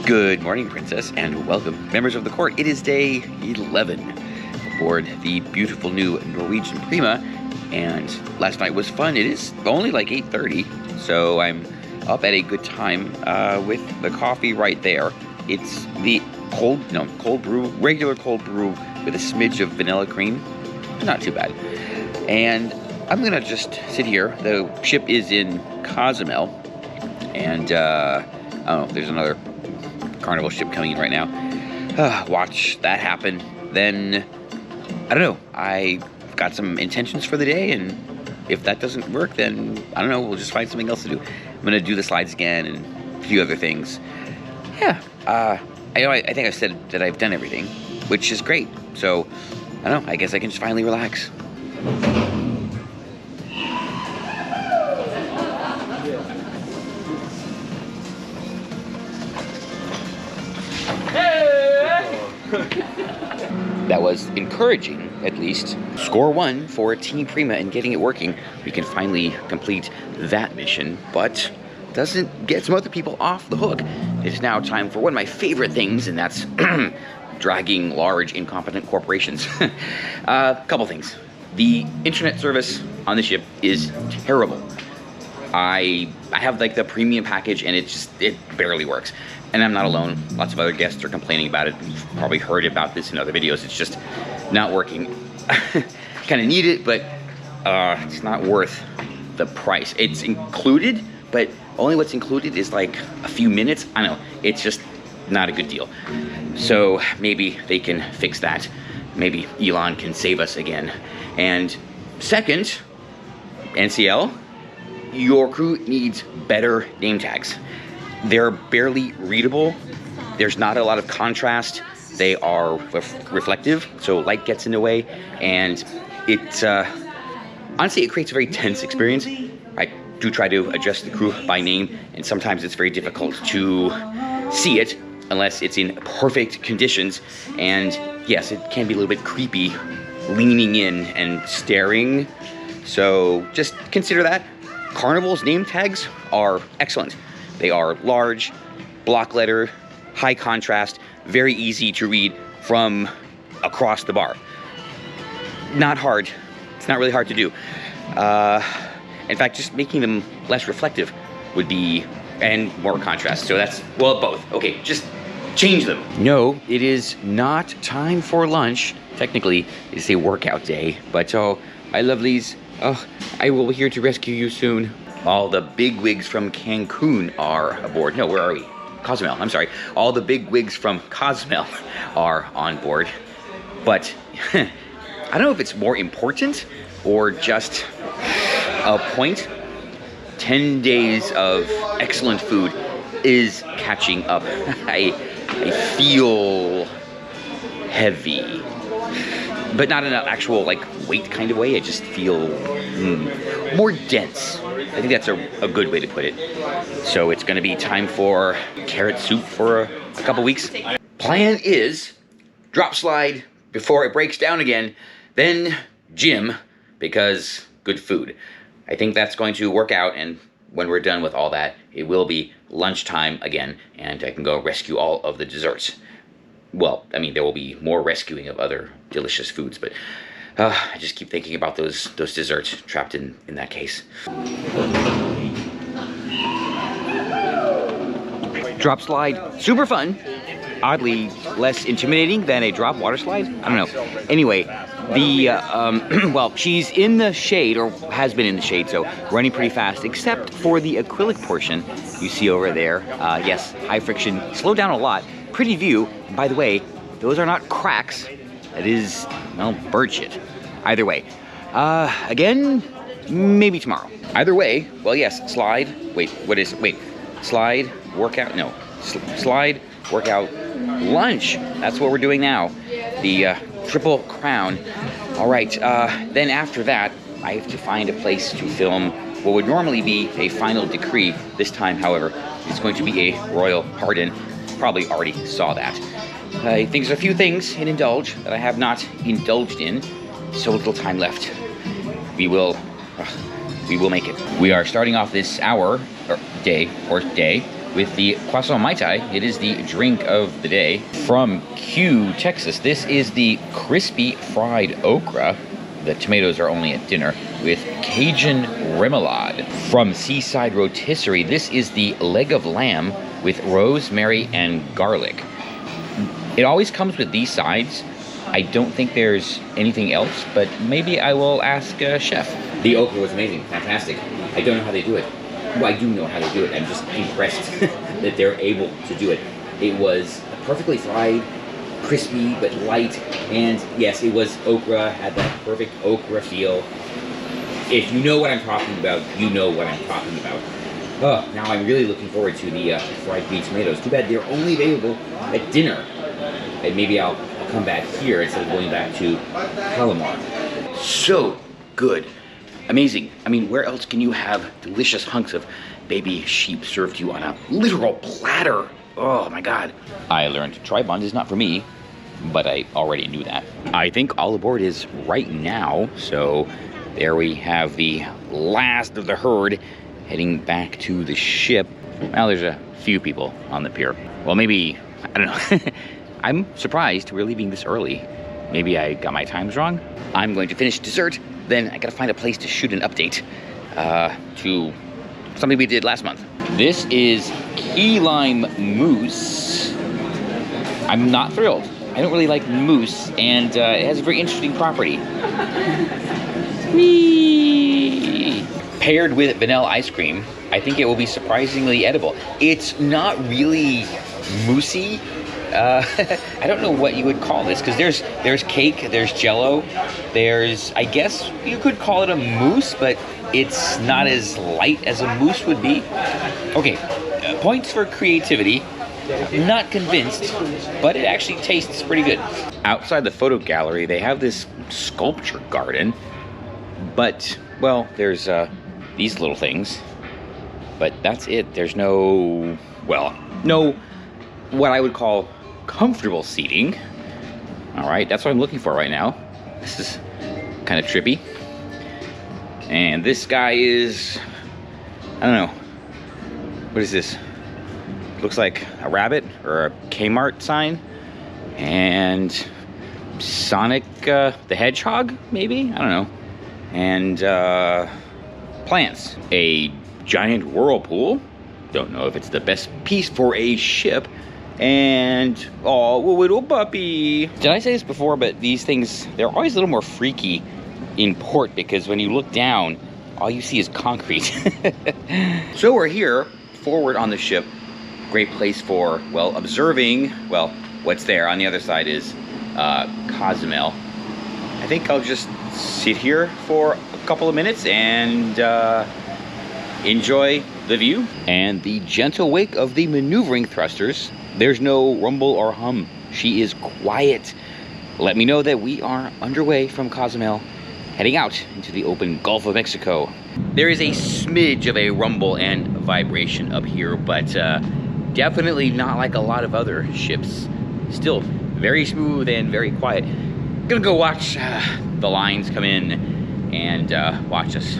Good morning, Princess, and welcome, members of the court. It is day 11 aboard the beautiful new Norwegian Prima, and last night was fun. It is only like 8:30, so I'm up at a good time with the coffee right there. It's the cold brew, regular cold brew with a smidge of vanilla cream. Not too bad. And I'm gonna just sit here. The ship is in Cozumel, and I don't know, there's another Carnival ship coming in right now. Watch that happen. Then, I don't know, I've got some intentions for the day, and if that doesn't work, then, I don't know, we'll just find something else to do. I'm gonna do the slides again and a few other things. Yeah, I think I've said that I've done everything, which is great. So, I don't know, I guess I can just finally relax. That was encouraging, at least. Score 1 for Team Prima and getting it working. We can finally complete that mission, but doesn't get some other people off the hook. It is now time for one of my favorite things, and that's dragging large, incompetent corporations. Couple things. The internet service on the ship is terrible. I have like the premium package, and it barely works. And I'm not alone. Lots of other guests are complaining about it. You've probably heard about this in other videos. It's just not working. Kind of need it, but it's not worth the price. It's included, but only what's included is like a few minutes. I know, it's just not a good deal. So maybe they can fix that. Maybe Elon can save us again. And second, NCL, your crew needs better name tags. They're barely readable. There's not a lot of contrast. They are reflective, so light gets in the way, and it honestly, it creates a very tense experience. I do try to address the crew by name, and sometimes it's very difficult to see it unless it's in perfect conditions. And yes, it can be a little bit creepy leaning in and staring. So just consider that. Carnival's name tags are excellent. They are large, block letter, high contrast, very easy to read from across the bar. Not hard. It's not really hard to do. In fact, just making them less reflective would be, and more contrast. So that's, well, both. Okay, just change them. No, it is not time for lunch. Technically, it's a workout day, but oh, my lovelies, oh, I will be here to rescue you soon. All the bigwigs from Cancun are aboard. No, where are we? Cozumel, I'm sorry. All the bigwigs from Cozumel are on board. But I don't know if it's more important or just a point. 10 days of excellent food is catching up. I feel heavy. But not in an actual like weight kind of way. I just feel more dense. I think that's a good way to put it. So it's gonna be time for carrot soup for a couple weeks. Plan is drop slide before it breaks down again, then gym, because good food. I think that's going to work out, and when we're done with all that, it will be lunchtime again, and I can go rescue all of the desserts. Well, I mean, there will be more rescuing of other delicious foods, but I just keep thinking about those desserts trapped in that case. Drop slide, super fun. Oddly less intimidating than a drop water slide. I don't know. Anyway, the, well, she's in the shade, or has been in the shade, so running pretty fast, except for the acrylic portion you see over there. Yes, high friction, slow down a lot. Pretty view. By the way, those are not cracks. That is, well, bird shit. Either way. Again, maybe tomorrow. Either way, well, yes, slide. Wait, what is, wait, slide, workout, no. Slide, workout, lunch. That's what we're doing now. The Triple Crown. All right, then after that, I have to find a place to film what would normally be a final decree. This time, however, it's going to be a royal pardon. Probably already saw that. I think there's a few things in Indulge that I have not indulged in. So little time left. We will make it. We are starting off this hour, or day, with the croissant mai tai. It is the drink of the day. From Q, Texas, this is the crispy fried okra. The tomatoes are only at dinner, with Cajun remoulade. From Seaside Rotisserie, this is the leg of lamb with rosemary and garlic. It always comes with these sides. I don't think there's anything else, but maybe I will ask chef. The okra was amazing, fantastic. I don't know how they do it. Well, I do know how to do it. I'm just impressed that they're able to do it. It was perfectly fried, crispy but light, and yes, it was okra, had that perfect okra feel. If you know what I'm talking about, you know what I'm talking about. Oh, now I'm really looking forward to the fried green tomatoes. Too bad they're only available at dinner. And maybe I'll come back here instead of going back to Palomar. So good. Amazing. I mean, where else can you have delicious hunks of baby sheep served to you on a literal platter? Oh my God. I learned tribond is not for me, but I already knew that. I think all aboard is right now. So there we have the last of the herd heading back to the ship. Well, there's a few people on the pier. Well, maybe, I don't know. I'm surprised we're leaving this early. Maybe I got my times wrong. I'm going to finish dessert, then I gotta find a place to shoot an update to something we did last month. This is key lime mousse. I'm not thrilled. I don't really like mousse, and it has a very interesting property. Whee! Paired with vanilla ice cream, I think it will be surprisingly edible. It's not really moussey. I don't know what you would call this, because there's cake, there's jello, there's, I guess you could call it a mousse, but it's not as light as a mousse would be. Okay, points for creativity. Not convinced, but it actually tastes pretty good. Outside the photo gallery, they have this sculpture garden, but, well, there's these little things, but that's it. There's no, well, no what I would call comfortable seating. All right, that's what I'm looking for right now. This is kind of trippy. And this guy is, I don't know, what is this? Looks like a rabbit or a Kmart sign. And Sonic the Hedgehog, maybe? I don't know. And plants. A giant whirlpool. Don't know if it's the best piece for a ship. And, oh, little puppy. Did I say this before? But these things, they're always a little more freaky in port, because when you look down, all you see is concrete. So we're here, forward on the ship. Great place for, well, observing, well, what's there. On the other side is Cozumel. I think I'll just sit here for a couple of minutes and enjoy the view and the gentle wake of the maneuvering thrusters. There's no rumble or hum. She is quiet. Let me know that we are underway from Cozumel, heading out into the open Gulf of Mexico. There is a smidge of a rumble and vibration up here, but definitely not like a lot of other ships. Still very smooth and very quiet. Gonna go watch the lines come in and watch us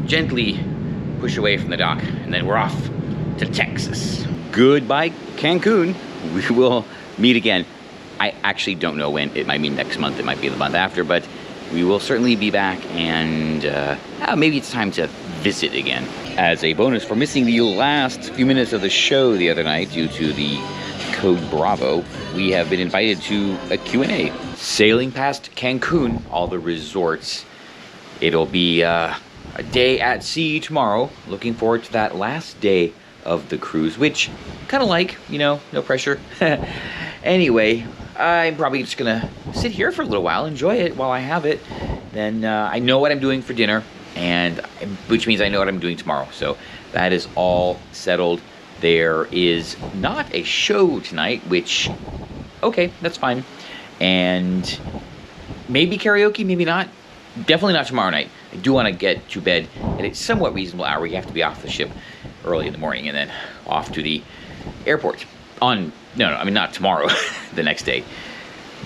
gently push away from the dock, and then we're off to Texas. Goodbye, Cancun. We will meet again. I actually don't know when. It might be next month, it might be the month after, but we will certainly be back, and maybe it's time to visit again. As a bonus for missing the last few minutes of the show the other night due to the code Bravo, we have been invited to a Q&A. Sailing past Cancun, all the resorts. It'll be a day at sea tomorrow. Looking forward to that last day of the cruise, which kind of like, you know, no pressure. Anyway, I'm probably just gonna sit here for a little while, enjoy it while I have it. Then I know what I'm doing for dinner, and which means I know what I'm doing tomorrow. So that is all settled. There is not a show tonight, which, okay, that's fine. And maybe karaoke, maybe not. Definitely not tomorrow night. I do want to get to bed at a somewhat reasonable hour. You have to be off the ship early in the morning and then off to the airport on, no, I mean not tomorrow, the next day.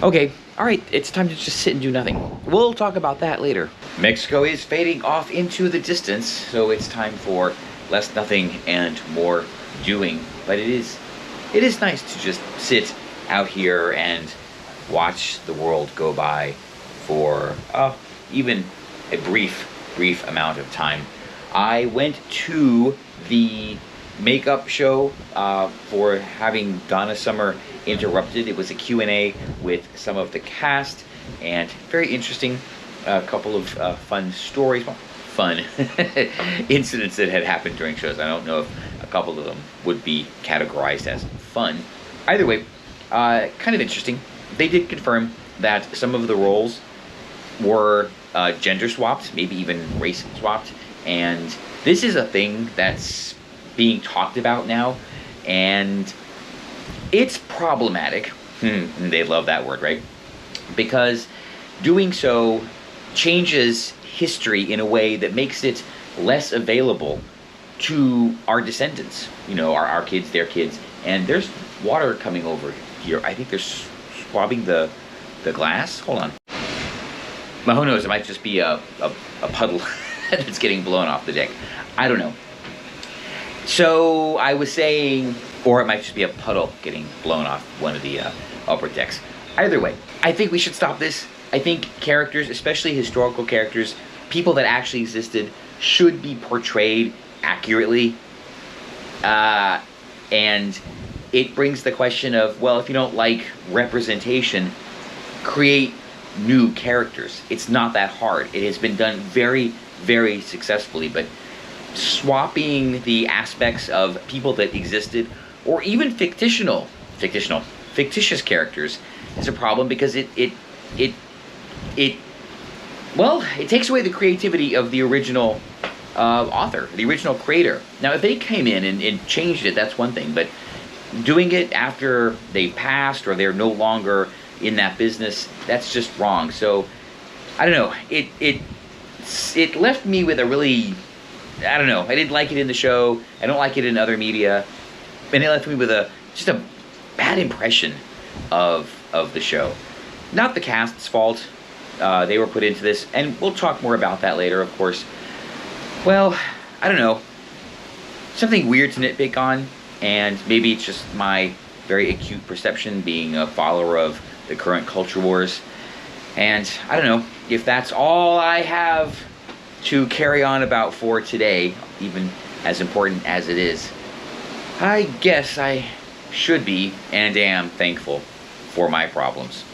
Okay, all right, it's time to just sit and do nothing. We'll talk about that later. Mexico is fading off into the distance, so it's time for less nothing and more doing. but it is nice to just sit out here and watch the world go by for even a brief amount of time. I went to the makeup show for having Donna Summer interrupted. It was a Q&A with some of the cast, and very interesting. A couple of fun stories, well, fun incidents that had happened during shows. I don't know if a couple of them would be categorized as fun. Either way, kind of interesting. They did confirm that some of the roles were gender swapped, maybe even race swapped, and this is a thing that's being talked about now, and it's problematic. They love that word, right? Because doing so changes history in a way that makes it less available to our descendants, you know, our kids, their kids. And there's water coming over here. I think they're swabbing the glass. Hold on. Well, who knows? It might just be a puddle that's getting blown off the deck. I don't know. So I was saying, or it might just be a puddle getting blown off one of the upper decks. Either way, I think we should stop this. I think characters, especially historical characters, people that actually existed, should be portrayed accurately. And it brings the question of, well, if you don't like representation, create new characters. It's not that hard. It has been done very, very successfully, but swapping the aspects of people that existed, or even fictitious characters, is a problem, because it takes away the creativity of the original author, the original creator. Now, if they came in and changed it, that's one thing, but doing it after they passed or they're no longer in that business, that's just wrong. So, I don't know. It left me with a really, I don't know. I didn't like it in the show. I don't like it in other media, and it left me with just a bad impression of the show. Not the cast's fault. They were put into this, and we'll talk more about that later, of course. Well, I don't know. Something weird to nitpick on, and maybe it's just my very acute perception, being a follower of the current culture wars. And I don't know if that's all I have to carry on about for today, even as important as it is. I guess I should be and am thankful for my problems.